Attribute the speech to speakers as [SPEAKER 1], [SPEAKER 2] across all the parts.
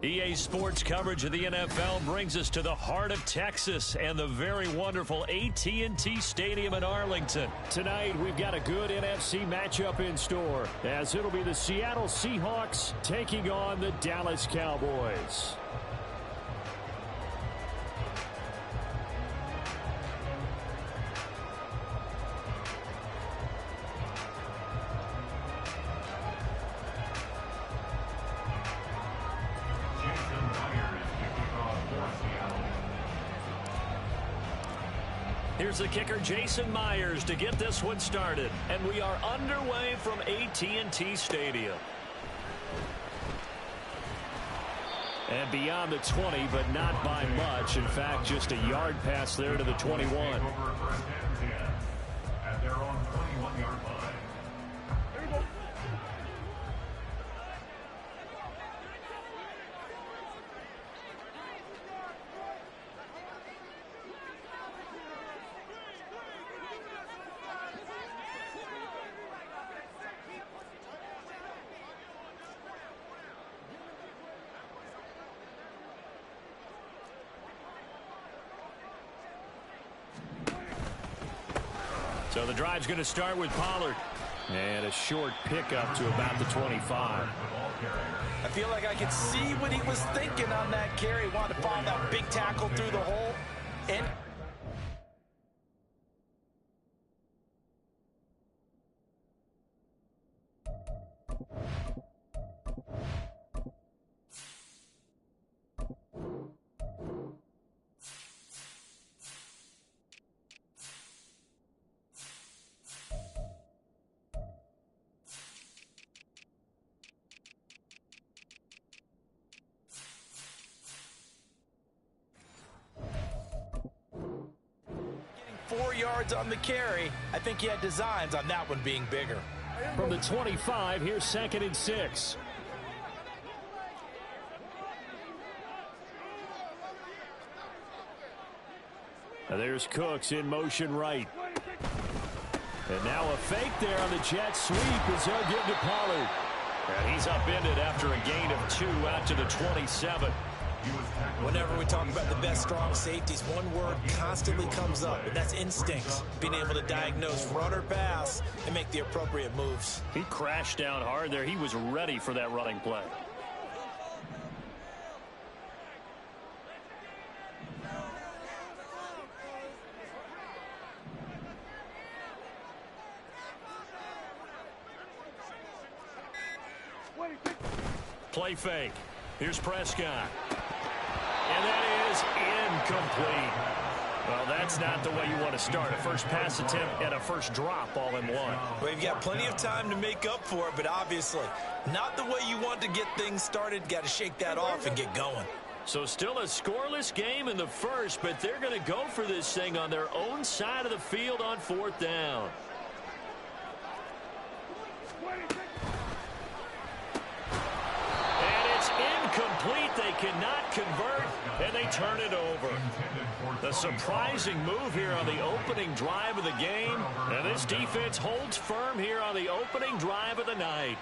[SPEAKER 1] EA Sports coverage of the NFL brings us to the heart of Texas and the very wonderful AT&T Stadium in Arlington. Tonight, we've got a good NFC matchup in store, as it'll be the Seattle Seahawks taking on the Dallas Cowboys. Here's the kicker, Jason Myers, to get this one started. And we are underway from AT&T Stadium. And beyond the 20, but not by much. In fact, just a yard pass there to the 21.
[SPEAKER 2] At their own 21-yard line.
[SPEAKER 1] So the drive's going to start with Pollard. And a short pickup to about the 25.
[SPEAKER 3] I feel like I could see what he was thinking on that carry. Wanted to find that big tackle through the hole. And getting 4 yards on the carry. I think he had designs on that one being bigger.
[SPEAKER 1] From the 25, here's 2nd and 6. Now there's Cooks in motion right. And now a fake there on the jet sweep as they'll give to Pollard. And he's upended after a gain of 2 out to the 27.
[SPEAKER 3] Whenever we talk about the best strong safeties, one word constantly comes up, and that's instincts. Being able to diagnose run or pass and make the appropriate moves.
[SPEAKER 1] He crashed down hard there. He was ready for that running play. Play fake. Here's Prescott. And that is incomplete. Well, that's not the way you want to start. A first pass attempt and a first drop all in one.
[SPEAKER 3] Well, you've got plenty of time to make up for it, but obviously not the way you want to get things started. Got to shake that off and get going.
[SPEAKER 1] So still a scoreless game in the first, but they're going to go for this thing on their own side of the field on 4th down. Incomplete. They cannot convert, and they turn it over. The surprising move here on the opening drive of the game, and this defense holds firm here on the opening drive of the night.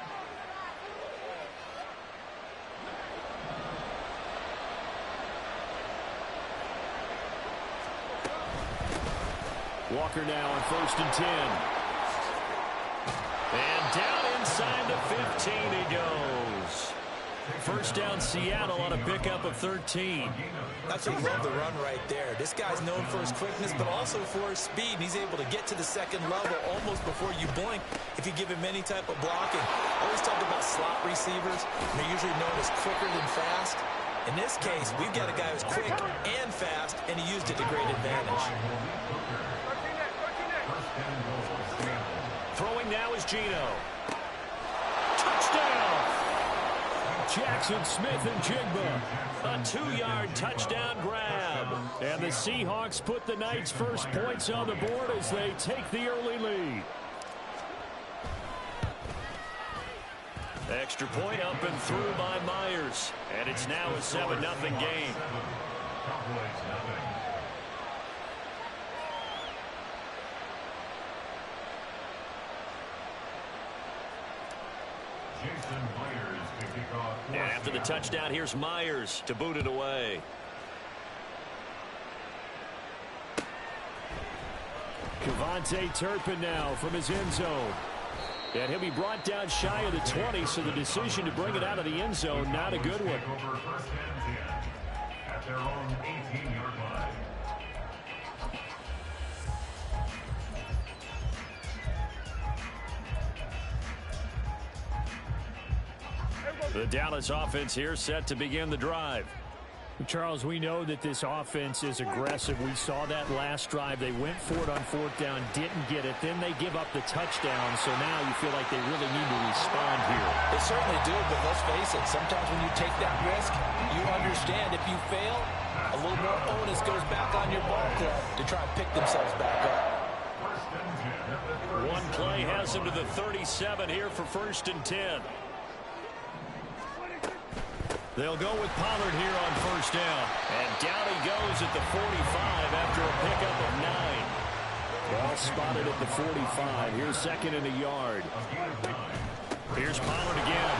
[SPEAKER 1] Walker now on 1st and 10. And down inside the 15 he goes. First down Seattle on a pickup of 13.
[SPEAKER 3] Absolutely love the run right there. This guy's known for his quickness, but also for his speed. And he's able to get to the second level almost before you blink if you give him any type of blocking. I always talk about slot receivers. They're usually known as quicker than fast. In this case, we've got a guy who's quick and fast, and he used it to great advantage.
[SPEAKER 1] Throwing now is Gino. Touchdown! Jackson Smith and Jigba. A 2-yard touchdown grab. And the Seahawks put the night's first points on the board as they take the early lead. Extra point up and through by Myers. And it's now a 7-0 game.
[SPEAKER 2] Jason Myers
[SPEAKER 1] And after the touchdown, here's Myers to boot it away. Kevontae Turpin now from his end zone. And he'll be brought down shy of the 20, so the decision to bring it out of the end zone, not a good one.
[SPEAKER 2] At their own 18-yard line.
[SPEAKER 1] The Dallas offense here set to begin the drive.
[SPEAKER 4] Charles, we know that this offense is aggressive. We saw that last drive. They went for it on fourth down, didn't get it. Then they give up the touchdown, so now you feel like they really need to respond here.
[SPEAKER 3] They certainly do, but let's face it, sometimes when you take that risk, you understand if you fail, a little more onus goes back on your ball club to try and pick themselves back up.
[SPEAKER 1] One play has them to the 37 here for 1st and 10. They'll go with Pollard here on 1st down. And down he goes at the 45 after a pickup of 9. Well spotted at the 45. Here's 2nd and a yard. Here's Pollard again.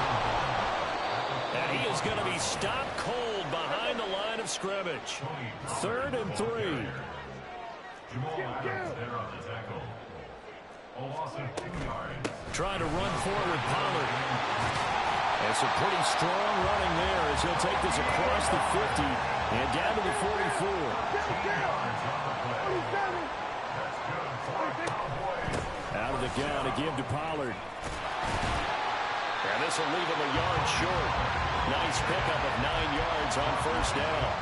[SPEAKER 1] And he is going to be stopped cold behind the line of scrimmage. 3rd and 3. Trying to run forward, Pollard. And some pretty strong running there as he'll take this across the 50 and down to the 44. Out of the gun to give to Pollard. And this will leave him a yard short. Nice pickup of 9 yards on 1st down.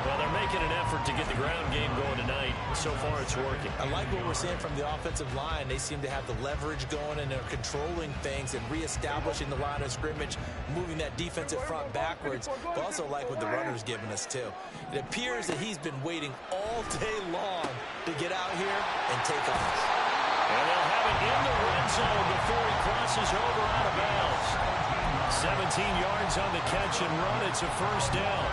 [SPEAKER 1] Well, they're making an effort to get the ground game going tonight. So far, it's working.
[SPEAKER 3] I like what we're seeing from the offensive line. They seem to have the leverage going, and they're controlling things and reestablishing the line of scrimmage, moving that defensive front backwards. But also like what the runner's giving us, too. It appears that he's been waiting all day long to get out here and take off.
[SPEAKER 1] And they'll have it in the red zone before he crosses over out of bounds. 17 yards on the catch and run. It's a 1st down.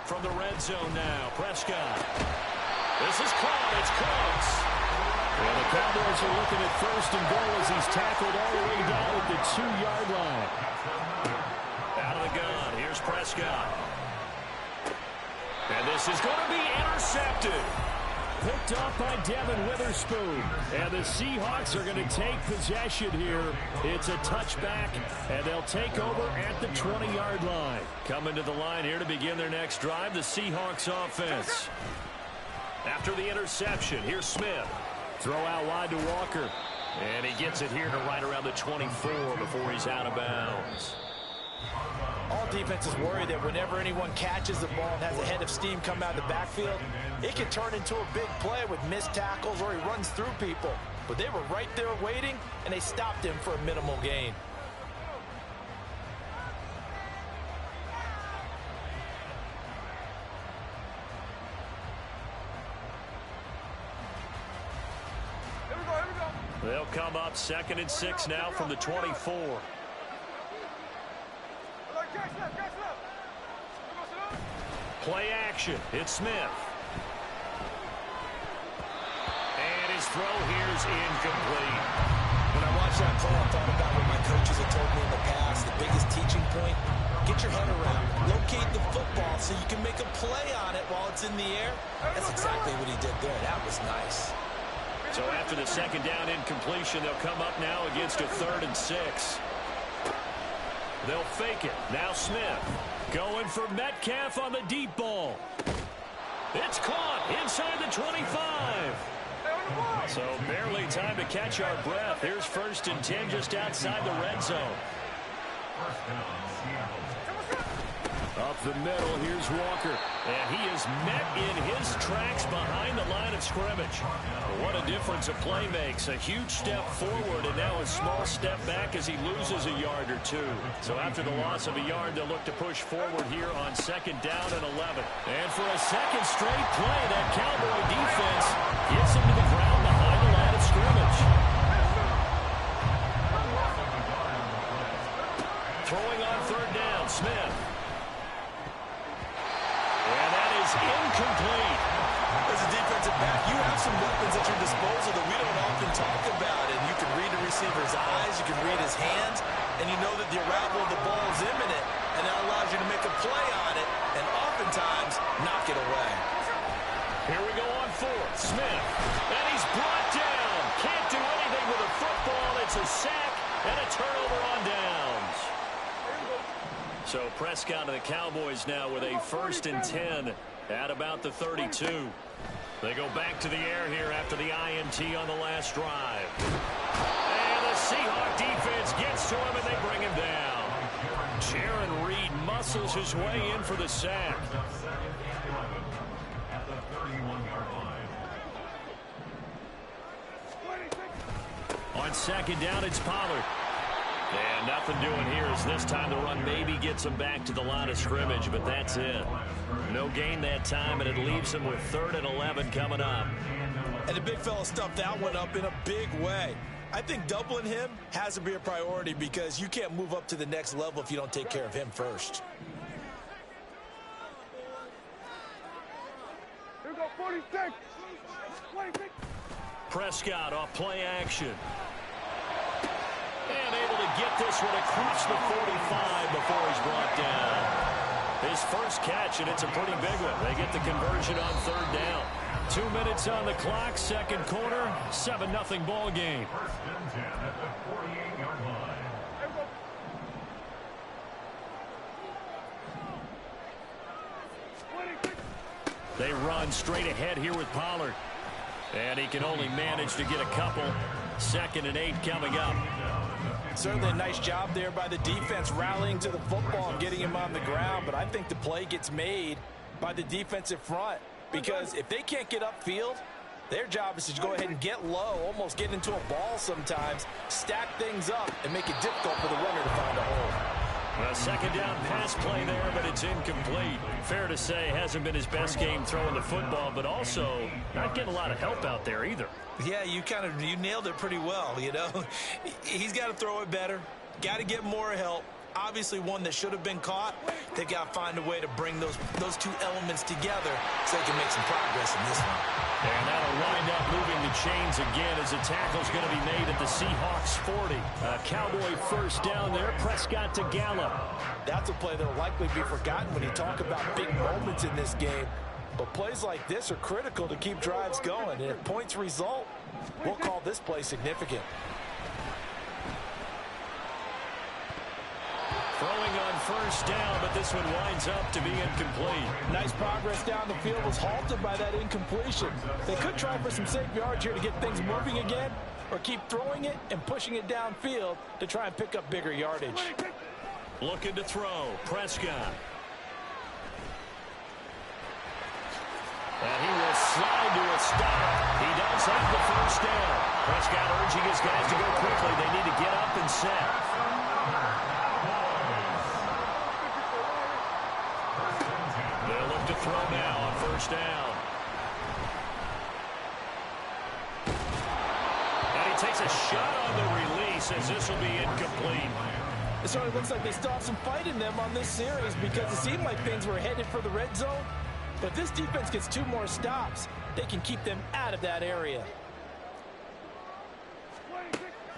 [SPEAKER 1] From the red zone now, Prescott. This is caught. It's close. And the Cowboys are looking at 1st and goal as he's tackled all the way down at the 2-yard line. Out of the gun. Here's Prescott. And this is going to be intercepted. Picked off by Devin Witherspoon. And the Seahawks are going to take possession here. It's a touchback, and they'll take over at the 20-yard line. Coming to the line here to begin their next drive, the Seahawks offense. After the interception, here's Smith. Throw out wide to Walker. And he gets it here to right around the 24 before he's out of bounds.
[SPEAKER 3] All defenses worry that whenever anyone catches the ball and has a head of steam come out of the backfield, it can turn into a big play with missed tackles or he runs through people. But they were right there waiting, and they stopped him for a minimal gain.
[SPEAKER 1] They'll come up 2nd and 6 now from the 24. Play action. It's Smith. And his throw here's incomplete.
[SPEAKER 3] When I watched that play, I thought about what my coaches have told me in the past. The biggest teaching point, get your head around. Locate the football so you can make a play on it while it's in the air. That's exactly what he did there. That was nice.
[SPEAKER 1] So after the 2nd down incompletion, they'll come up now against a 3rd and 6. They'll fake it. Now Smith going for Metcalf on the deep ball. It's caught inside the 25. So barely time to catch our breath. Here's 1st and 10 just outside the red zone. Up the middle, here's Walker. And he is met in his tracks behind the line of scrimmage. What a difference a play makes. A huge step forward and now a small step back as he loses a yard or 2. So after the loss of a yard, they'll look to push forward here on 2nd down and 11. And for a 2nd straight play, that Cowboy defense gets him to the ground behind the line of scrimmage. Throwing on 3rd down, Smith. And that is incomplete.
[SPEAKER 3] As a defensive back, you have some weapons at your disposal that we don't often talk about. And you can read a receiver's eyes, you can read his hands, and you know that the arrival of the ball is imminent, and that allows you to make a play on it and oftentimes knock it away.
[SPEAKER 1] Here we go on fourth. Smith, and he's brought down. Can't do anything with a football. It's a sack and a turnover on downs. So Prescott and the Cowboys now with a 1st and 10 at about the 32. They go back to the air here after the INT on the last drive. And the Seahawk defense gets to him, and they bring him down. Jaron Reed muscles his way in for the sack.
[SPEAKER 2] At the 31-yard line.
[SPEAKER 1] On 2nd down, it's Pollard. And nothing doing here as this time the run maybe gets him back to the line of scrimmage, but that's it. No gain that time, and it leaves him with 3rd and 11 coming up.
[SPEAKER 3] And the big fella stuffed that one up in a big way. I think doubling him has to be a priority because you can't move up to the next level if you don't take care of him first.
[SPEAKER 5] Here we go, 46. 26.
[SPEAKER 1] Prescott off play action. And able to get this one across the 45 before he's brought down. His first catch, and it's a pretty big one. They get the conversion on 3rd down. 2 minutes on the clock, 2nd quarter, 7-0 ball game.
[SPEAKER 2] 1st and 10 at the 48-yard line.
[SPEAKER 1] They run straight ahead here with Pollard. And he can only manage to get a couple. 2nd and 8 coming up.
[SPEAKER 3] Certainly a nice job there by the defense rallying to the football and getting him on the ground, but I think the play gets made by the defensive front because if they can't get upfield, their job is to go ahead and get low, almost get into a ball sometimes, stack things up, and make it difficult for the runner to find a hole.
[SPEAKER 1] A 2nd down pass play there, but it's incomplete. Fair to say, hasn't been his best game throwing the football, but also not getting a lot of help out there either.
[SPEAKER 3] Yeah, you nailed it pretty well, you know. He's got to throw it better, got to get more help. Obviously one that should have been caught. They've got to find a way to bring those two elements together so they can make some progress in this one.
[SPEAKER 1] And that'll wind up moving the chains again as a tackle's going to be made at the Seahawks 40. Cowboy 1st down there. Prescott to Gallup.
[SPEAKER 3] That's a play that will likely be forgotten when you talk about big moments in this game. But plays like this are critical to keep drives going. And if points result, we'll call this play significant.
[SPEAKER 1] Throwing on 1st down, but this one winds up to be incomplete.
[SPEAKER 3] Nice progress down the field was halted by that incompletion. They could try for some safe yards here to get things moving again, or keep throwing it and pushing it downfield to try and pick up bigger yardage.
[SPEAKER 1] Looking to throw, Prescott. And he will slide to a stop. He does have the 1st down. Prescott urging his guys to go quickly. They need to get up and set. They'll look to throw now on 1st down. And he takes a shot on the release as this will be incomplete.
[SPEAKER 3] It certainly looks like they still have some fight in them on this series because it seemed like things were headed for the red zone. But if this defense gets 2 more stops, they can keep them out of that area.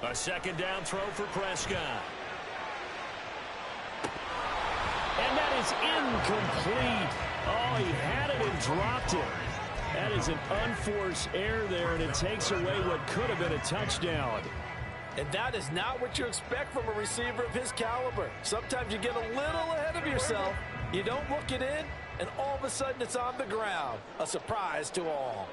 [SPEAKER 1] A 2nd down throw for Prescott. And that is incomplete. Oh, he had it and dropped it. That is an unforced error there, and it takes away what could have been a touchdown.
[SPEAKER 3] And that is not what you expect from a receiver of his caliber. Sometimes you get a little ahead of yourself. You don't look it in, and all of a sudden it's on the ground. A surprise to all.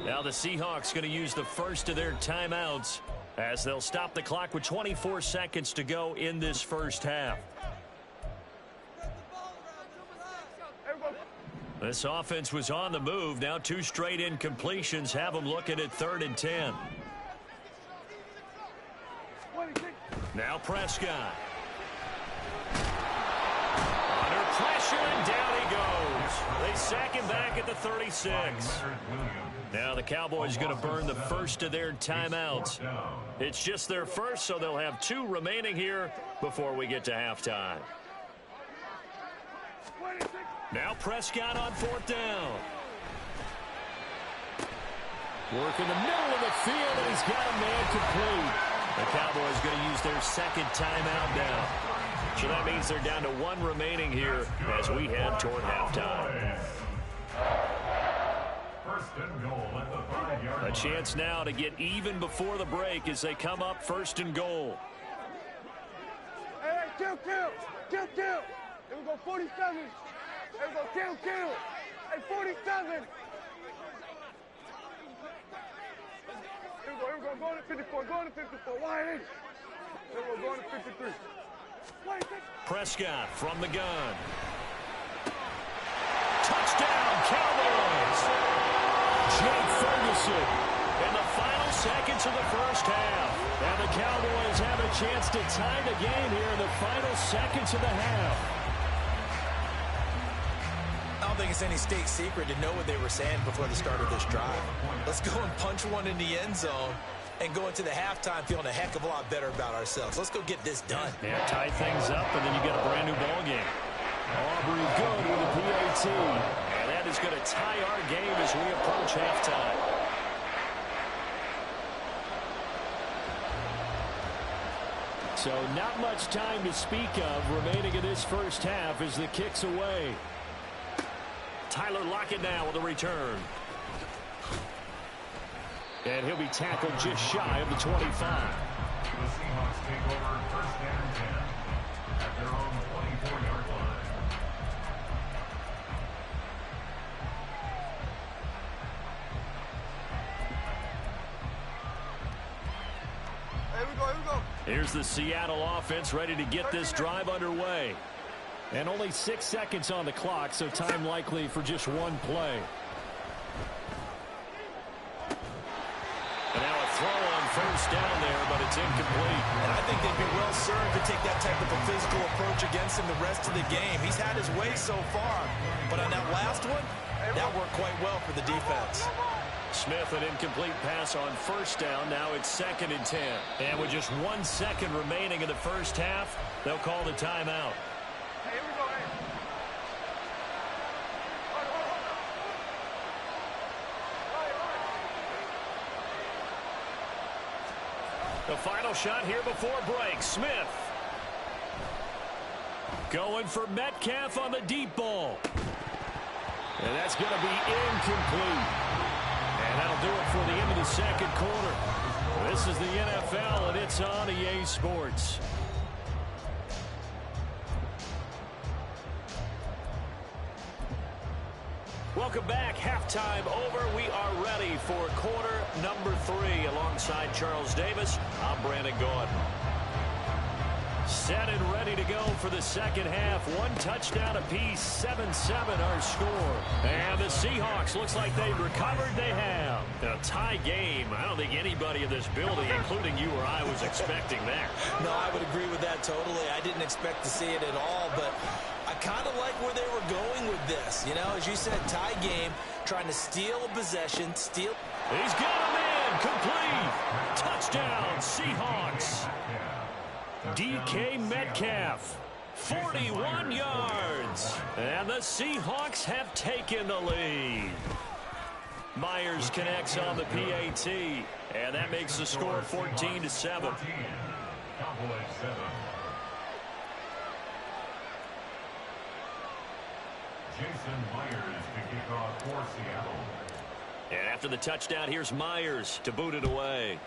[SPEAKER 1] Now the Seahawks going to use the first of their timeouts as they'll stop the clock with 24 seconds to go in this first half. This offense was on the move. Now 2 straight incompletions have them looking at 3rd and 10. Now Prescott. Under pressure, and down he goes. They sack him back at the 36. Now the Cowboys going to burn the first of their timeouts. It's just their first, so they'll have 2 remaining here before we get to halftime. Now Prescott on fourth down. Work in the middle of the field, and he's got a man complete. The Cowboys going to use their second timeout now. So that means they're down to one remaining here as we head toward halftime.
[SPEAKER 2] First and goal at the 5-yard line.
[SPEAKER 1] A chance now to get even before the break as they come up first and goal.
[SPEAKER 5] Hey, kill. Here we go, 47. Here we go, kill. Hey, 47. Here we go, going to 54, wide in. Here we go, going to 53.
[SPEAKER 1] Prescott from the gun. Touchdown, Cowboys! Jake Ferguson in the final seconds of the first half. And the Cowboys have a chance to tie the game here in the final seconds of the half.
[SPEAKER 3] I don't think it's any state secret to know what they were saying before the start of this drive. Let's go and punch one in the end zone and go into the halftime feeling a heck of a lot better about ourselves. Let's go get this done.
[SPEAKER 1] Yeah, tie things up, and then you get a brand new ball game. Aubrey good with a PAT. And that is going to tie our game as we approach halftime. So not much time to speak of remaining in this first half as the kick's away. Tyler Lockett now with a return. And he'll be tackled just shy of the 25.
[SPEAKER 2] The Seahawks take over first and 10 at their own 24-yard line.
[SPEAKER 5] Here we go.
[SPEAKER 1] Here's the Seattle offense ready to get this drive underway. And only 6 seconds on the clock, so time likely for just one play. And now a throw on first down there, but it's incomplete.
[SPEAKER 3] And I think they'd be well served to take that type of a physical approach against him the rest of the game. He's had his way so far, but on that last one, that worked quite well for the defense.
[SPEAKER 1] Smith, an incomplete pass on first down. Now it's 2nd and 10. And with just 1 second remaining in the first half, they'll call the timeout.
[SPEAKER 5] Here we go, hey.
[SPEAKER 1] The final shot here before break. Smith. Going for Metcalf on the deep ball. And that's going to be incomplete. And that'll do it for the end of the second quarter. This is the NFL, and it's on EA Sports. Welcome back. Halftime over. We are ready for quarter number 3. Alongside Charles Davis, I'm Brandon Gordon. Set and ready to go for the second half. 1 touchdown apiece, 7-7 our score. And the Seahawks, looks like they've recovered. They have. A tie game. I don't think anybody in this building, including you or I, was expecting that.
[SPEAKER 3] No, I would agree with that totally. I didn't expect to see it at all, but I kind of like where they were going with this. You know, as you said, tie game, trying to steal a possession, steal.
[SPEAKER 1] He's got a man, complete. Touchdown, Seahawks. DK Metcalf, 41 yards. And the Seahawks have taken the lead. Myers connects on the PAT, and that makes the score 14-7.
[SPEAKER 2] Cowboys 7. Jason Myers to kick off for Seattle.
[SPEAKER 1] And after the touchdown, here's Myers to boot it away.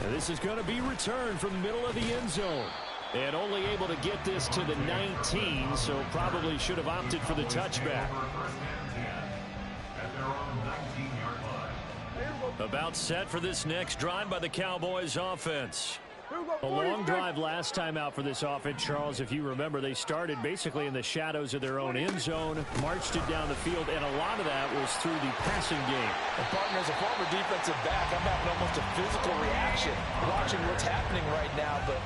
[SPEAKER 1] And this is going to be returned from the middle of the end zone. And only able to get this to the 19, so probably should have opted for the touchback. About set for this next drive by the Cowboys offense. A long drive last time out for this offense, Charles. If you remember, they started basically in the shadows of their own end zone, marched it down the field, and a lot of that was through the passing game.
[SPEAKER 3] And partner, as a former defensive back, I'm having almost a physical reaction watching what's happening right now, but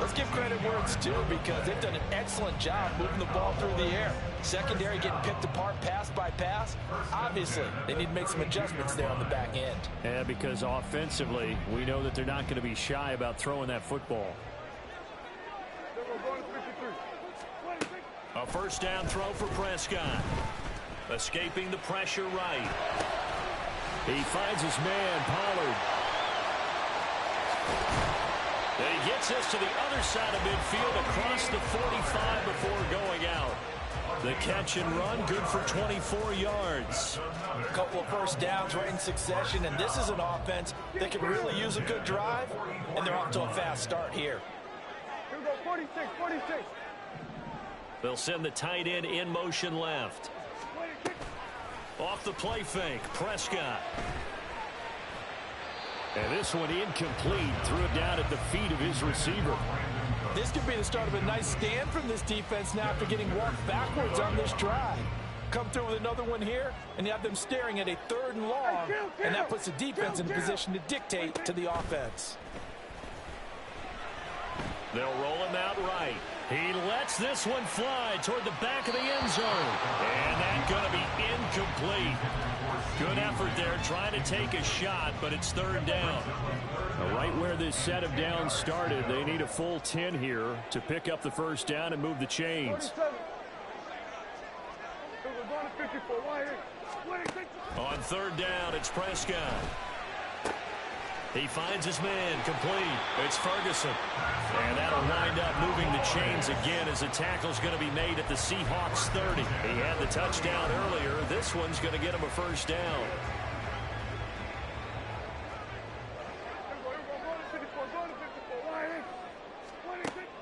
[SPEAKER 3] let's give credit where it's due because they've done an excellent job moving the ball through the air. Secondary getting picked apart pass by pass. Obviously, they need to make some adjustments there on the back end.
[SPEAKER 1] Yeah, because offensively, we know that they're not going to be shy about throwing that football. A first down throw for Prescott. Escaping the pressure right. He finds his man, Pollard. And he gets us to the other side of midfield across the 45 before going out. The catch and run, good for 24 yards.
[SPEAKER 3] A couple of first downs right in succession, and this is an offense that can really use a good drive, and they're off to a fast start here.
[SPEAKER 5] Here we go, 46, 46.
[SPEAKER 1] They'll send the tight end in motion left. Off the play fake, Prescott. And this one incomplete. Threw it down at the feet of his receiver.
[SPEAKER 3] This could be the start of a nice stand from this defense now after getting walked backwards on this drive. Come through with another one here, and you have them staring at a 3rd and long, and that puts the defense in a position to dictate to the offense.
[SPEAKER 1] They'll roll him out right. He lets this one fly toward the back of the end zone. And that's going to be incomplete. Good effort there trying to take a shot, but it's 3rd down.
[SPEAKER 4] Right where this set of downs started, they need a full 10 here to pick up the first down and move the chains.
[SPEAKER 1] On 3rd down, it's Prescott. He finds his man, complete. It's Ferguson. And that'll wind up moving the chains again as the tackle's going to be made at the Seahawks 30. He had the touchdown earlier. This one's going to get him a first down.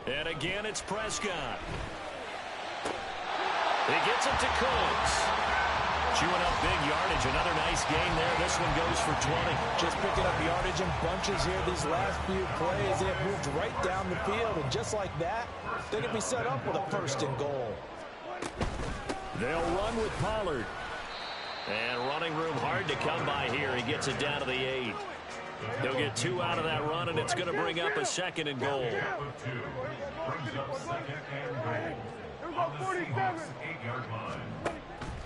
[SPEAKER 1] And again, it's Prescott. He gets it to Cooks. Chewing up big yardage. Another nice gain there. This one goes for 20.
[SPEAKER 3] Just picking up yardage in bunches here these last few plays. They have moved right down the field, and just like that, they can be set up with a 1st and goal.
[SPEAKER 1] They'll run with Pollard. And running room hard to come by here. He gets it down to the 8. He'll get 2 out of that run, and it's going to bring up a 2nd and goal.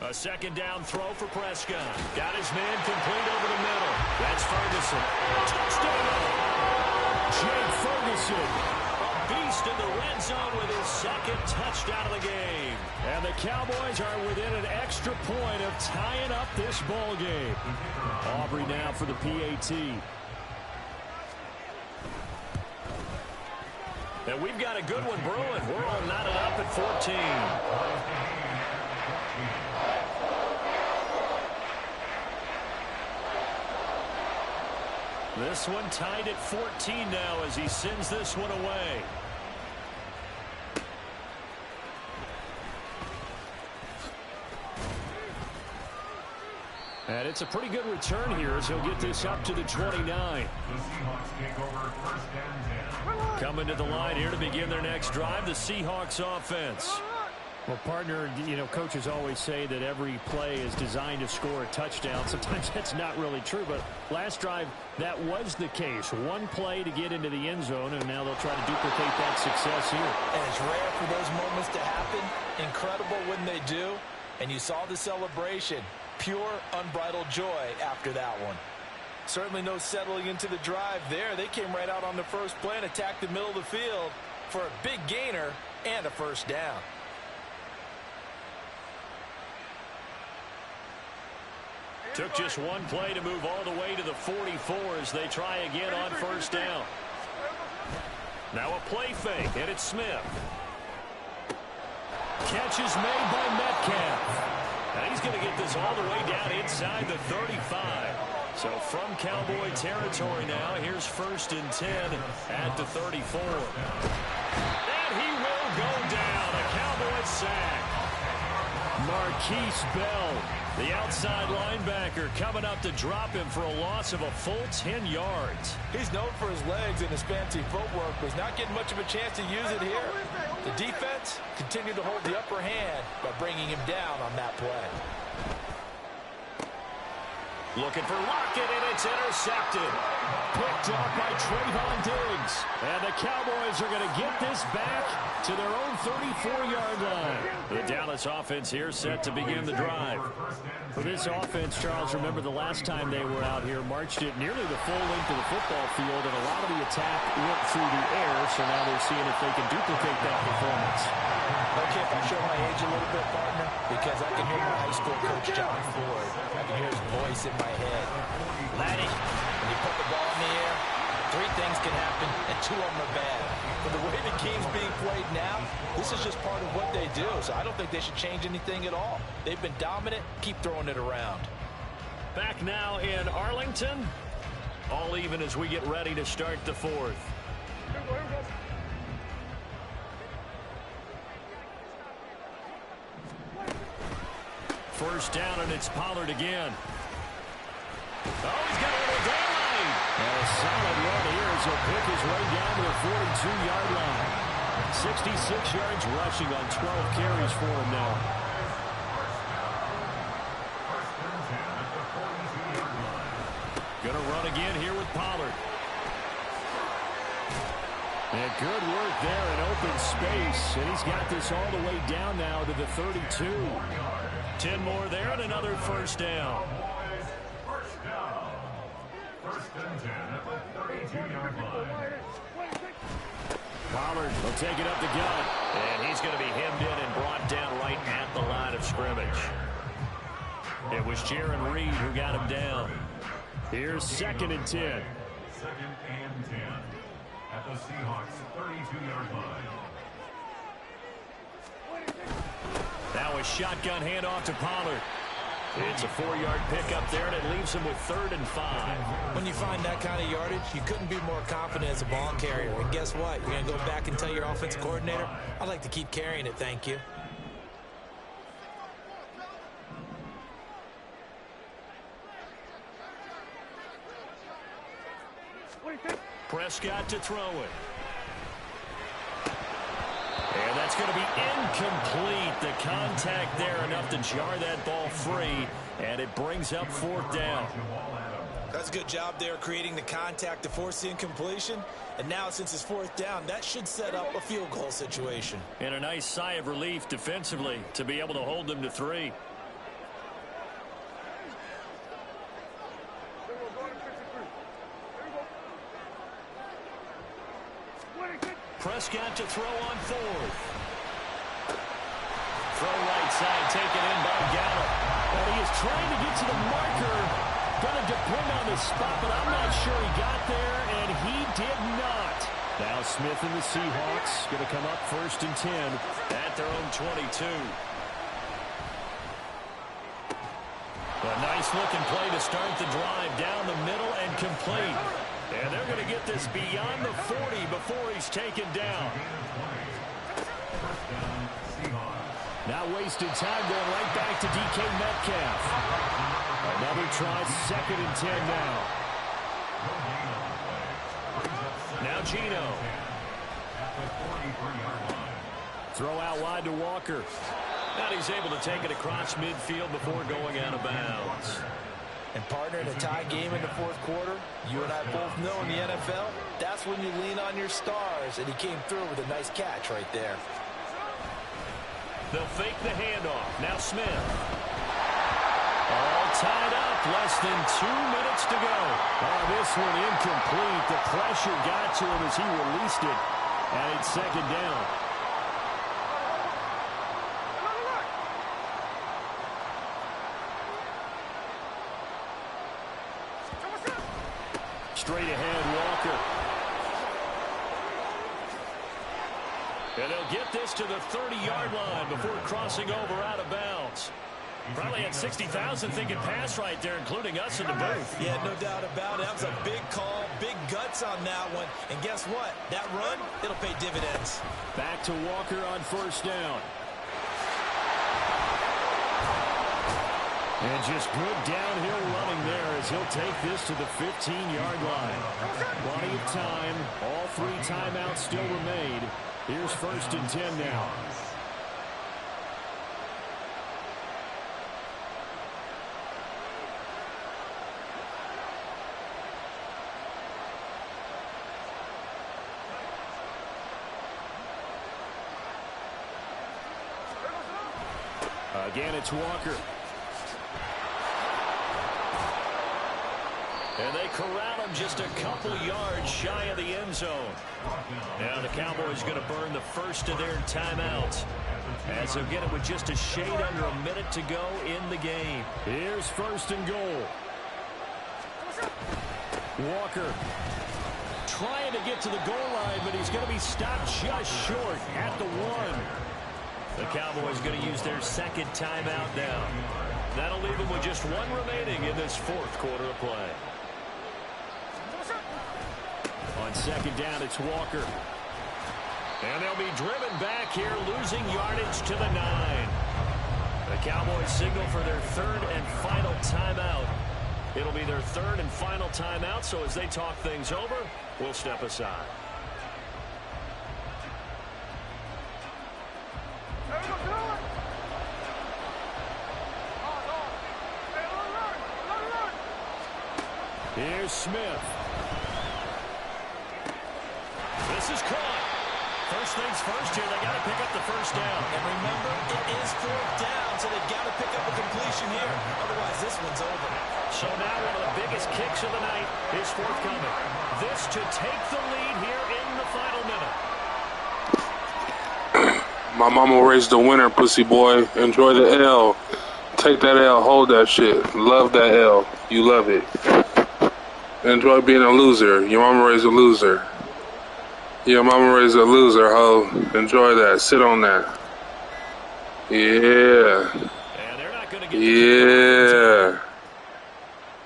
[SPEAKER 1] A 2nd down throw for Prescott. Got his man complete over the middle. That's Ferguson. Touchdown! Jake Ferguson. A beast in the red zone with his 2nd touchdown of the game.
[SPEAKER 4] And the Cowboys are within an extra point of tying up this ball game. Aubrey now for the PAT.
[SPEAKER 1] And we've got a good one brewing. We're all knotted up at 14. This one tied at 14 now as he sends this one away.
[SPEAKER 4] And it's a pretty good return here as he'll get this up to the 29.
[SPEAKER 1] Coming to the line here to begin their next drive, the Seahawks offense.
[SPEAKER 4] Well, partner, you know, coaches always say that every play is designed to score a touchdown. Sometimes that's not really true, but last drive, that was the case. One play to get into the end zone, and now they'll try to duplicate that success here.
[SPEAKER 3] And it's rare for those moments to happen. Incredible when they do. And you saw the celebration. Pure, unbridled joy after that one. Certainly no settling into the drive there. They came right out on the first play and attacked the middle of the field for a big gainer and a first down.
[SPEAKER 1] Took just one play to move all the way to the 44 as they try again on first down. Now a play fake, and it's Smith. Catch is made by Metcalf. And he's going to get this all the way down inside the 35. So from Cowboy territory now, here's 1st and 10 at the 34. And he will go down. A Cowboy sack.
[SPEAKER 4] Marquise Bell,
[SPEAKER 1] the outside linebacker, coming up to drop him for a loss of a full 10 yards.
[SPEAKER 3] He's known for his legs and his fancy footwork, but he's not getting much of a chance to use it here. The defense continued to hold the upper hand by bringing him down on that play.
[SPEAKER 1] Looking for Lockett, and it's intercepted.
[SPEAKER 4] picked off by Trayvon Diggs. And the Cowboys are going to get this back to their own 34-yard line.
[SPEAKER 1] The Dallas offense here set to begin the drive.
[SPEAKER 4] For this offense, Charles, remember the last time they were out here, marched it nearly the full length of the football field, and a lot of the attack went through the air, so now they're seeing if they can duplicate that performance.
[SPEAKER 3] Okay, if I show my age a little bit, partner, because I can hear my high school coach, John Ford. I can hear his voice in my head. Laddie, when you put the ball in the air, 3 things can happen, and 2 of them are bad. But the way the game's being played now, this is just part of what they do, so I don't think they should change anything at all. They've been dominant. Keep throwing it around.
[SPEAKER 1] Back now in Arlington. All even as we get ready to start the 4th. First down, and it's Pollard again. Oh, he's got a little daylight. And a solid run here as he'll pick his way down to the 42-yard line. 66 yards rushing on 12 carries for him now. Going to run again here with Pollard. And good work there in open space. And he's got this all the way down now to the 32. 10 more there and another first down.
[SPEAKER 2] First and 10 at the 32-yard line.
[SPEAKER 1] Pollard will take it up the gut. And he's going to be hemmed in and brought down right at the line of scrimmage. It was Jaron Reed who got him down. Here's 2nd and 10.
[SPEAKER 2] 2nd and 10 at the Seahawks 32-yard line.
[SPEAKER 1] Now a shotgun handoff to Pollard. It's a 4-yard pickup there, and it leaves him with 3rd and 5.
[SPEAKER 3] When you find that kind of yardage, you couldn't be more confident as a ball carrier. And guess what? You're going to go back and tell your offensive coordinator, I'd like to keep carrying it, thank you.
[SPEAKER 1] Prescott to throw it. And that's going to be incomplete. The contact there enough to jar that ball free, and it brings up 4th down.
[SPEAKER 3] That's a good job there creating the contact to force the incompletion. And now since it's 4th down, that should set up a field goal situation.
[SPEAKER 1] And a nice sigh of relief defensively to be able to hold them to 3. Prescott to throw on 4th. Throw right side, taken in by Gallup. But he is trying to get to the marker. Going to depend on the spot, but I'm not sure he got there, and he did not. Now Smith and the Seahawks going to come up 1st and 10 at their own 22. A nice-looking play to start the drive down the middle and complete. And they're going to get this beyond the 40 before he's taken down. Now wasted time going right back to DK Metcalf. Another try, 2nd and 10 now. Now Geno. Throw out wide to Walker. And he's able to take it across midfield before going out of bounds.
[SPEAKER 3] And partner, in a tie game in the 4th quarter, you and I both know in the NFL, that's when you lean on your stars, and he came through with a nice catch right there.
[SPEAKER 1] They'll fake the handoff. Now Smith. All tied up. Less than 2 minutes to go. Oh, this one incomplete. The pressure got to him as he released it. And it's 2nd down. Straight ahead, Walker. And they'll get this to the 30-yard line before crossing over out of bounds. Probably had 60,000 thinking pass right there, including us in the booth.
[SPEAKER 3] Yeah, no doubt about it. That was a big call, big guts on that one. And guess what? That run, it'll pay dividends.
[SPEAKER 1] Back to Walker on 1st down. And just good downhill running there as he'll take this to the 15-yard line. Plenty of time. All 3 timeouts still remain. Here's 1st and 10 now. Again, it's Walker. And they corral him just a couple yards shy of the end zone. Now the Cowboys going to burn the first of their timeouts, as they'll get it with just a shade under a minute to go in the game. Here's first and goal. Walker trying to get to the goal line, but he's going to be stopped just short at the 1. The Cowboys going to use their second timeout now. That'll leave them with just 1 remaining in this fourth quarter of play. On second down, it's Walker. And they'll be driven back here, losing yardage to the 9. The Cowboys signal for their third and final timeout. It'll be their third and final timeout, so as they talk things over, we'll step aside. Here's Smith. This is caught. First things first here, they got to pick up the first down.
[SPEAKER 3] And remember, it is fourth down, so they've got to pick up a completion here. Otherwise, this one's over.
[SPEAKER 1] So now one of the biggest kicks of the night is forthcoming. This to take the lead here in the final minute.
[SPEAKER 6] My mama raised the winner, pussy boy. Enjoy the L. Take that L, hold that shit. Love that L. You love it. Enjoy being a loser. Your mama raised a loser. Your mama raised a loser, ho. Enjoy that. Sit on that. Yeah.
[SPEAKER 1] And they're not going to get
[SPEAKER 6] Yeah.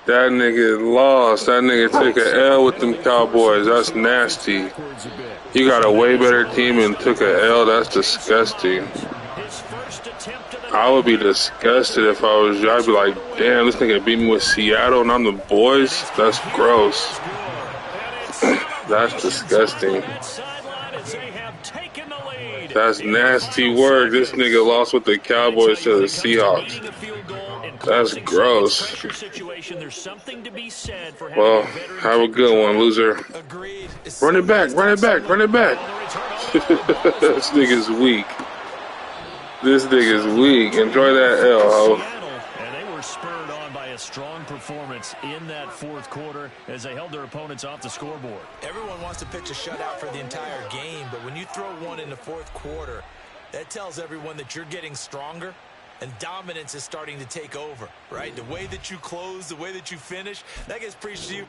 [SPEAKER 6] That nigga lost. That nigga took an L with them Cowboys. That's nasty. You got a way better team and took an L. That's disgusting. I would be disgusted if I was you. I'd be like, damn, this nigga beat me with Seattle and I'm the boys? That's gross. That's disgusting. That's nasty work. This nigga lost with the Cowboys to the Seahawks. That's gross. Well, have a good one, loser. Run it back, run it back, run it back. This nigga's weak. This nigga's weak. Enjoy that L, ho.
[SPEAKER 1] And they were spurred on by a strong performance in that fourth quarter as they held their opponents off the scoreboard.
[SPEAKER 3] Everyone wants to pitch a shutout for the entire game, but when you throw one in the fourth quarter, that tells everyone that you're getting stronger and dominance is starting to take over, right? The way that you close, the way that you finish, that gets preached to you.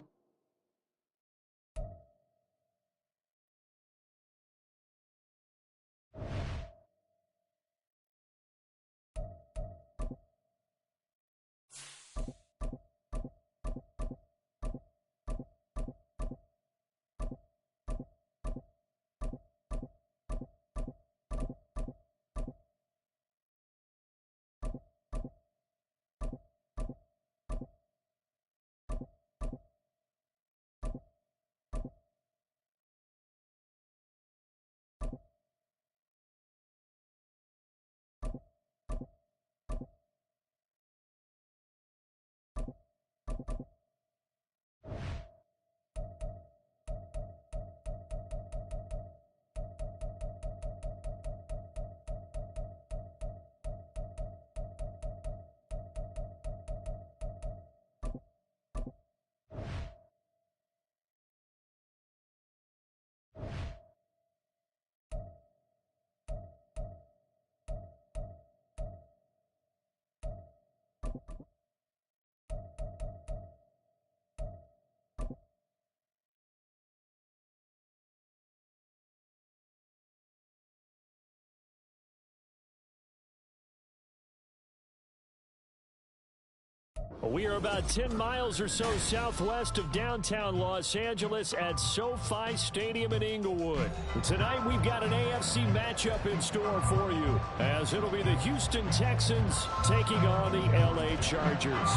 [SPEAKER 1] We are about 10 miles or so southwest of downtown Los Angeles at SoFi Stadium in Inglewood. Tonight we've got an AFC matchup in store for you, as it'll be the Houston Texans taking on the LA Chargers.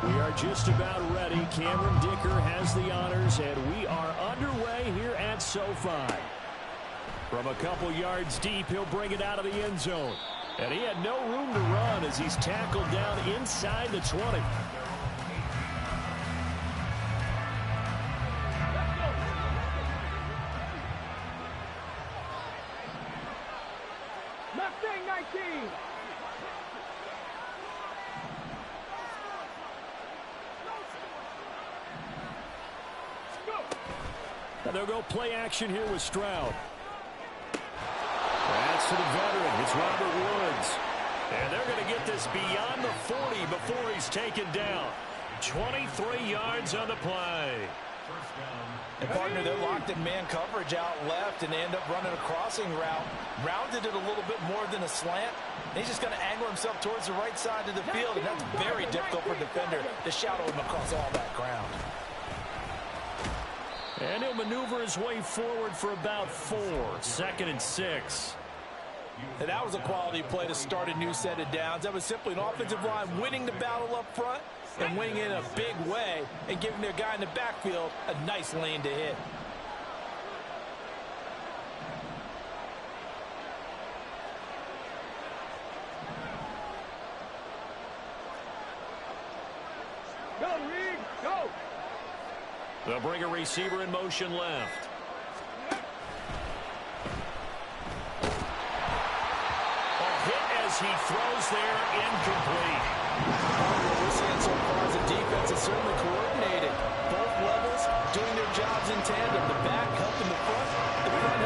[SPEAKER 1] We are just about ready. Cameron Dicker has the honors, and we are underway here at SoFi. From a couple yards deep, he'll bring it out of the end zone. And he had no room to run as he's tackled down inside the 20.
[SPEAKER 5] Mustang 19.
[SPEAKER 4] And they'll go play action here with Stroud. That's to the veteran. It's Robert Woods. And they're going to get this beyond the 40 before he's taken down. 23 yards on the play.
[SPEAKER 3] And, partner, they're locked in man coverage out left, and they end up running a crossing route. Rounded it a little bit more than a slant. And he's just going to angle himself towards the right side of the field, and that's very difficult for a defender to shadow him across all that ground.
[SPEAKER 4] And he'll maneuver his way forward for about 4. 2nd and 6.
[SPEAKER 3] And that was a quality play to start a new set of downs. That was simply an offensive line winning the battle up front and winning in a big way and giving their guy in the backfield a nice lane to hit.
[SPEAKER 5] Go, Reed, go!
[SPEAKER 1] They'll bring a receiver in motion left. He throws there, incomplete.
[SPEAKER 3] What we're seeing so far as the defense is certainly coordinated. Both levels doing their jobs in tandem. The back helping the front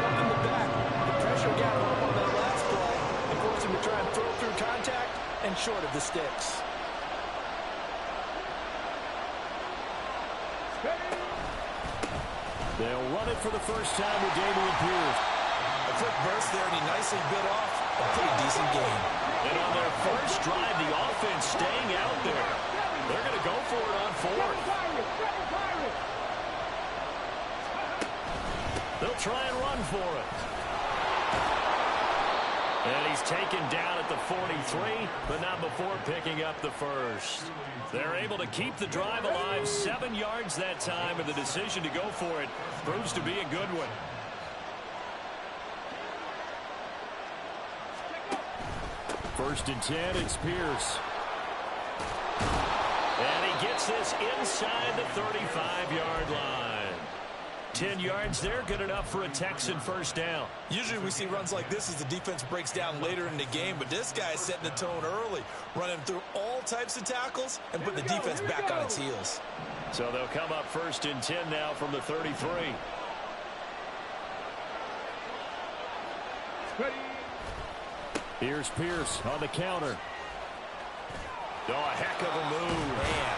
[SPEAKER 3] helping the back. The pressure got him up on that last play and forced him to try and throw through contact and short of the sticks.
[SPEAKER 4] They'll run it for the first time with Dameon Pierce.
[SPEAKER 3] A quick burst there, and he nicely bit off a pretty decent game.
[SPEAKER 1] And on their first drive, the offense staying out there. They're going to go for it on 4th. They'll try and run for it. And he's taken down at the 43, but not before picking up the first. They're able to keep the drive alive, 7 yards that time, and the decision to go for it proves to be a good one.
[SPEAKER 4] First and 10, it's Pierce.
[SPEAKER 1] And he gets this inside the 35-yard line. 10 yards there, good enough for a Texan first down.
[SPEAKER 3] Usually we see runs like this as the defense breaks down later in the game, but this guy's setting the tone early, running through all types of tackles and putting the defense back on its heels.
[SPEAKER 1] So they'll come up first and 10 now from the 33.
[SPEAKER 4] Here's Pierce on the counter.
[SPEAKER 1] Oh, a heck of a move.
[SPEAKER 3] Man.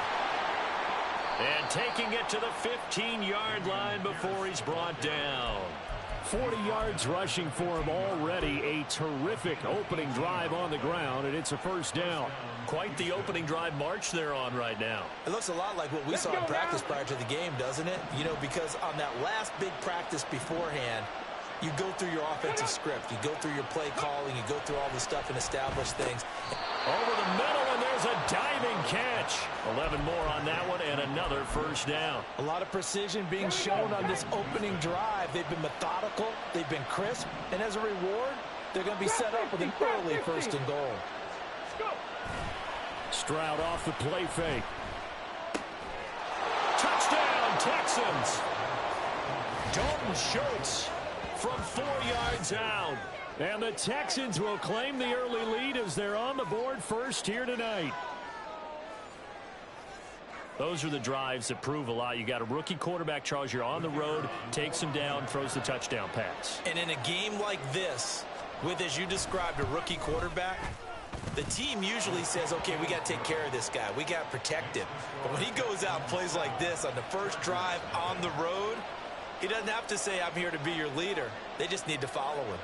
[SPEAKER 1] And taking it to the 15-yard line before he's brought down.
[SPEAKER 4] 40 yards rushing for him already. A terrific opening drive on the ground, and it's a first down.
[SPEAKER 1] Quite the opening drive march they're on right now.
[SPEAKER 3] It looks a lot like what we saw in practice prior to the game, doesn't it? You know, because on that last big practice beforehand, you go through your offensive script. You go through your play calling. You go through all the stuff and establish things.
[SPEAKER 1] Over the middle, and there's a diving catch. 11 more on that one, and another first down.
[SPEAKER 3] A lot of precision being shown on this opening drive. They've been methodical. They've been crisp. And as a reward, they're going to be set up with an early first and goal.
[SPEAKER 4] Stroud off the play fake.
[SPEAKER 1] Touchdown, Texans. Dalton Schultz from 4 yards out.
[SPEAKER 4] And the Texans will claim the early lead as they're on the board first here tonight.
[SPEAKER 1] Those are the drives that prove a lot. You got a rookie quarterback, Charles. You're on the road, takes him down, throws the touchdown pass.
[SPEAKER 3] And in a game like this, with, as you described, a rookie quarterback, the team usually says, okay, we got to take care of this guy. We got to protect him. But when he goes out and plays like this on the first drive on the road, he doesn't have to say, I'm here to be your leader. They just need to follow him.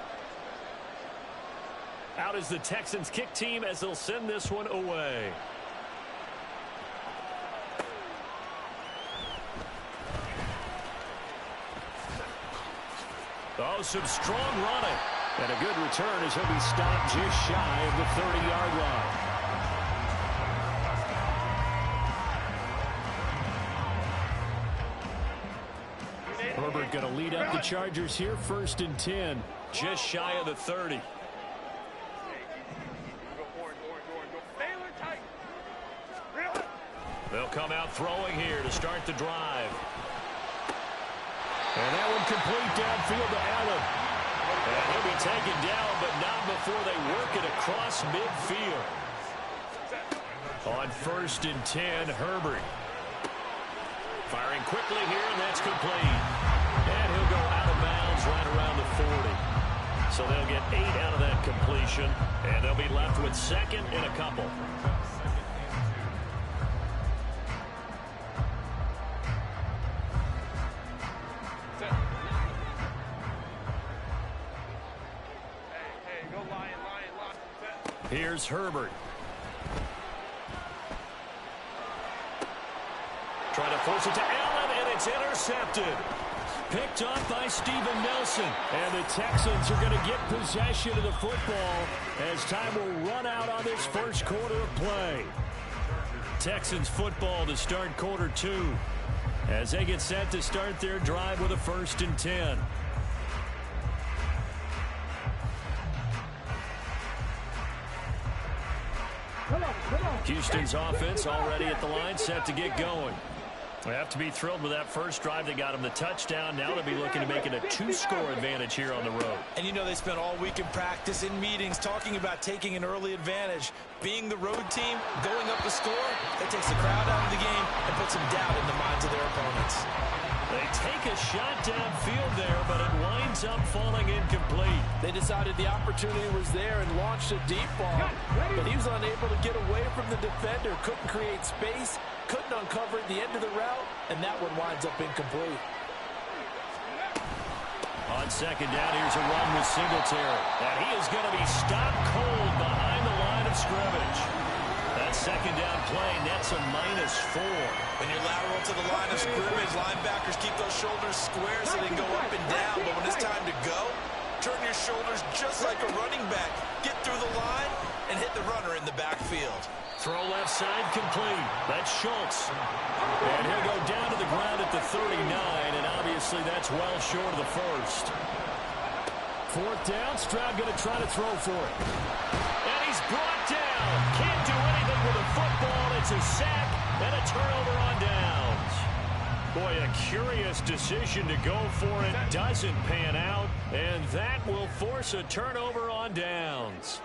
[SPEAKER 1] Out is the Texans kick team as they'll send this one away. Oh, some strong running.
[SPEAKER 4] And a good return as he'll be stopped just shy of the 30-yard line. Herbert going to lead up the Chargers here, first and 10.
[SPEAKER 1] Just shy of the 30. They'll come out throwing here to start the drive.
[SPEAKER 4] And that one complete downfield to Allen.
[SPEAKER 1] And he'll be taken down, but not before they work it across midfield. On first and 10, Herbert. Firing quickly here, and that's complete. And right around the 40. So they'll get 8 out of that completion, and they'll be left with second and a couple. Here's Herbert. Trying to force it to Allen, and it's intercepted. Picked off by Steven Nelson. And the Texans are going to get possession of the football as time will run out on this first quarter of play. Texans football to start quarter 2 as they get set to start their drive with a 1st and 10. Houston's offense already at the line, set to get going. They have to be thrilled with that first drive. They got him the touchdown. Now they'll be looking to make it a 2-score advantage here on the road. And you know they spent all week in practice, in meetings, talking about taking an early advantage. Being the road team, going up the score, that takes the crowd out of the game and puts some doubt in the minds of their opponents. They take a shot downfield there, but it winds up falling incomplete. They decided the opportunity was there and launched a deep ball, but he was unable to get away from the defender, couldn't create space, couldn't uncover at the end of the route, and that one winds up incomplete. On second down, here's a run with Singletary, and he is going to be stopped cold behind the line of scrimmage. That second down play nets a -4. When you're lateral to the line of scrimmage, linebackers keep those shoulders square so they can go up and down. But when it's time to go, turn your shoulders just like a running back. Get through the line and hit the runner in the backfield. Throw left side complete. That's Schultz. And he'll go down to the ground at the 39, and obviously that's well short of the first. 4th down, Stroud going to try to throw for it. And he's brought down. Can't do anything with a football. It's a sack and a turnover on downs. Boy, a curious decision to go for it. Doesn't pan out, and that will force a turnover on downs.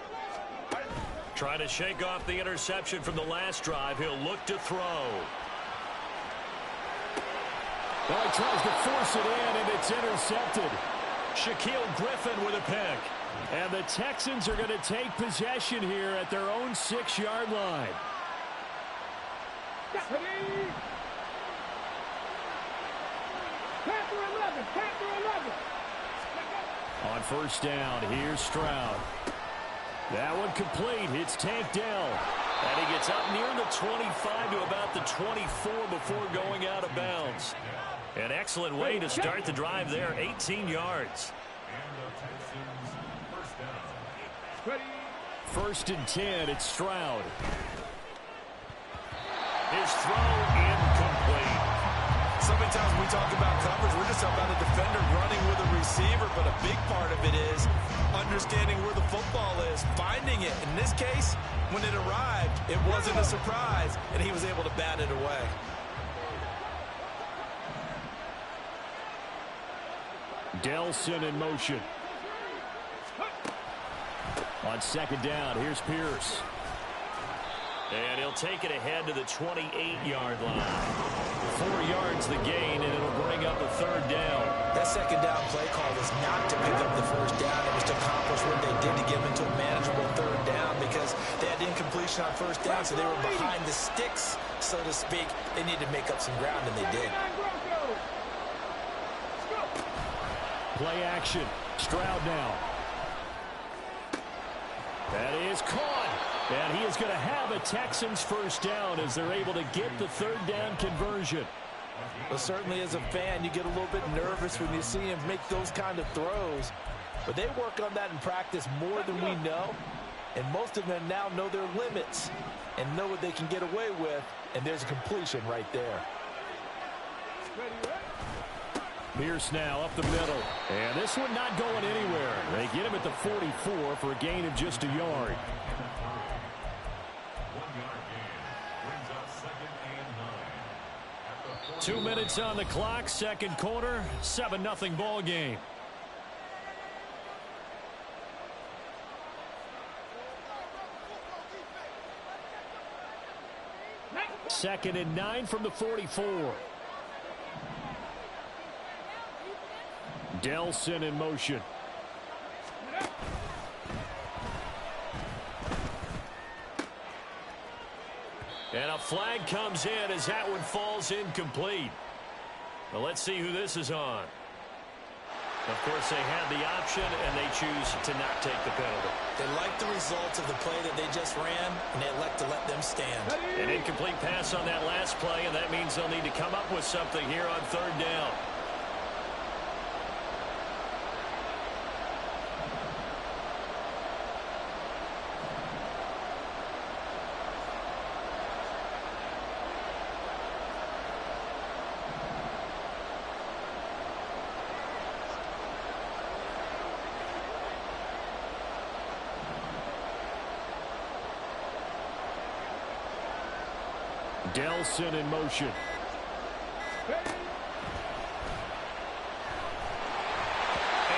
[SPEAKER 1] Trying to shake off the interception from the last drive. He'll look to throw.
[SPEAKER 4] Well, he tries to force it in, and it's intercepted.
[SPEAKER 1] Shaquille Griffin with a pick.
[SPEAKER 4] And the Texans are going to take possession here at their own 6-yard line. On first down, here's Stroud. That one complete. It's Tank Dell. And he gets up near the 25 to about the 24 before going out of bounds.
[SPEAKER 1] An excellent way to start the drive there, 18 yards.
[SPEAKER 4] 1st and 10, it's Stroud.
[SPEAKER 1] His throw incomplete.
[SPEAKER 3] So many times when we talk about coverage, we're just talking about a defender running with a receiver, but a big part of it is understanding where the football is, finding it. In this case, when it arrived, it wasn't a surprise, and he was able to bat it away.
[SPEAKER 4] Delson in motion. On second down, here's Pierce.
[SPEAKER 1] And he'll take it ahead to the 28-yard line. 4 yards the gain, and it'll bring up a 3rd down. That second down play call was not to pick up the first down. It was to accomplish what they did to get them into a manageable 3rd down because they had incompletion on first down, so they were behind the sticks, so to speak. They needed to make up some ground, and they did.
[SPEAKER 4] Play action. Stroud now. That is caught. And he is going to have a Texans first down as they're able to get the 3rd down conversion.
[SPEAKER 3] Well, certainly as a fan, you get a little bit nervous when you see him make those kind of throws. But they work on that in practice more than we know. And most of them now know their limits and know what they can get away with. And there's a completion right there.
[SPEAKER 4] Pierce now up the middle. And this one not going anywhere. They get him at the 44 for a gain of just a yard. 2 minutes on the clock, second quarter, 7-0 ball game. Second and 9 from the 44. Delson in motion. And a flag comes in as that one falls incomplete. Well, let's see who this is on. Of course, they had the option, and they choose to not take the penalty.
[SPEAKER 3] They like the results of the play that they just ran, and they elect to let them stand.
[SPEAKER 4] An incomplete pass on that last play, and that means they'll need to come up with something here on third down. Delson in motion. And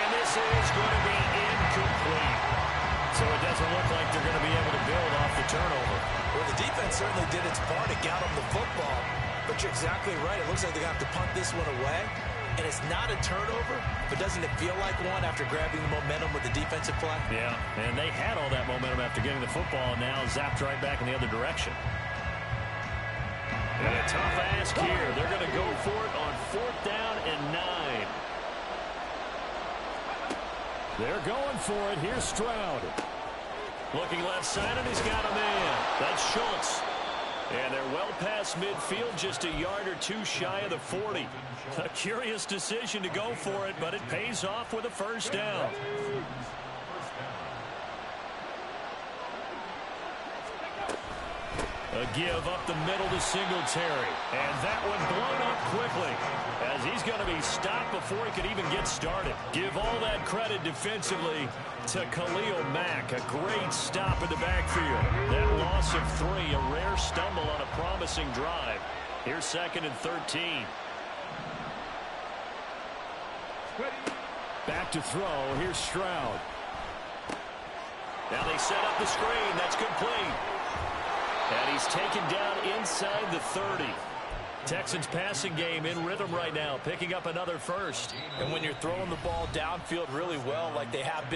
[SPEAKER 4] this is going to be incomplete. So it doesn't look like they're going to be able to build off the turnover.
[SPEAKER 3] Well, the defense certainly did its part to get them the football. But you're exactly right. It looks like they're going to have to punt this one away. And it's not a turnover, but doesn't it feel like one after grabbing the momentum with the defensive play?
[SPEAKER 4] Yeah, and they had all that momentum after getting the football, and now zapped right back in the other direction. And a tough ask here. They're going to go for it on 4th down and 9. They're going for it. Here's Stroud. Looking left side, and he's got a man. That's Schultz. And they're well past midfield, just a yard or two shy of the 40. A curious decision to go for it, but it pays off with a first down. A give up the middle to Singletary. And that one blown up quickly as he's going to be stopped before he could even get started. Give all that credit defensively to Khalil Mack. A great stop in the backfield. That loss of 3, a rare stumble on a promising drive. Here's 2nd and 13. Back to throw. Here's Stroud. Now they set up the screen. That's complete. And he's taken down inside the 30. Texans passing game in rhythm right now, picking up another first.
[SPEAKER 3] And when you're throwing the ball downfield really well like they have been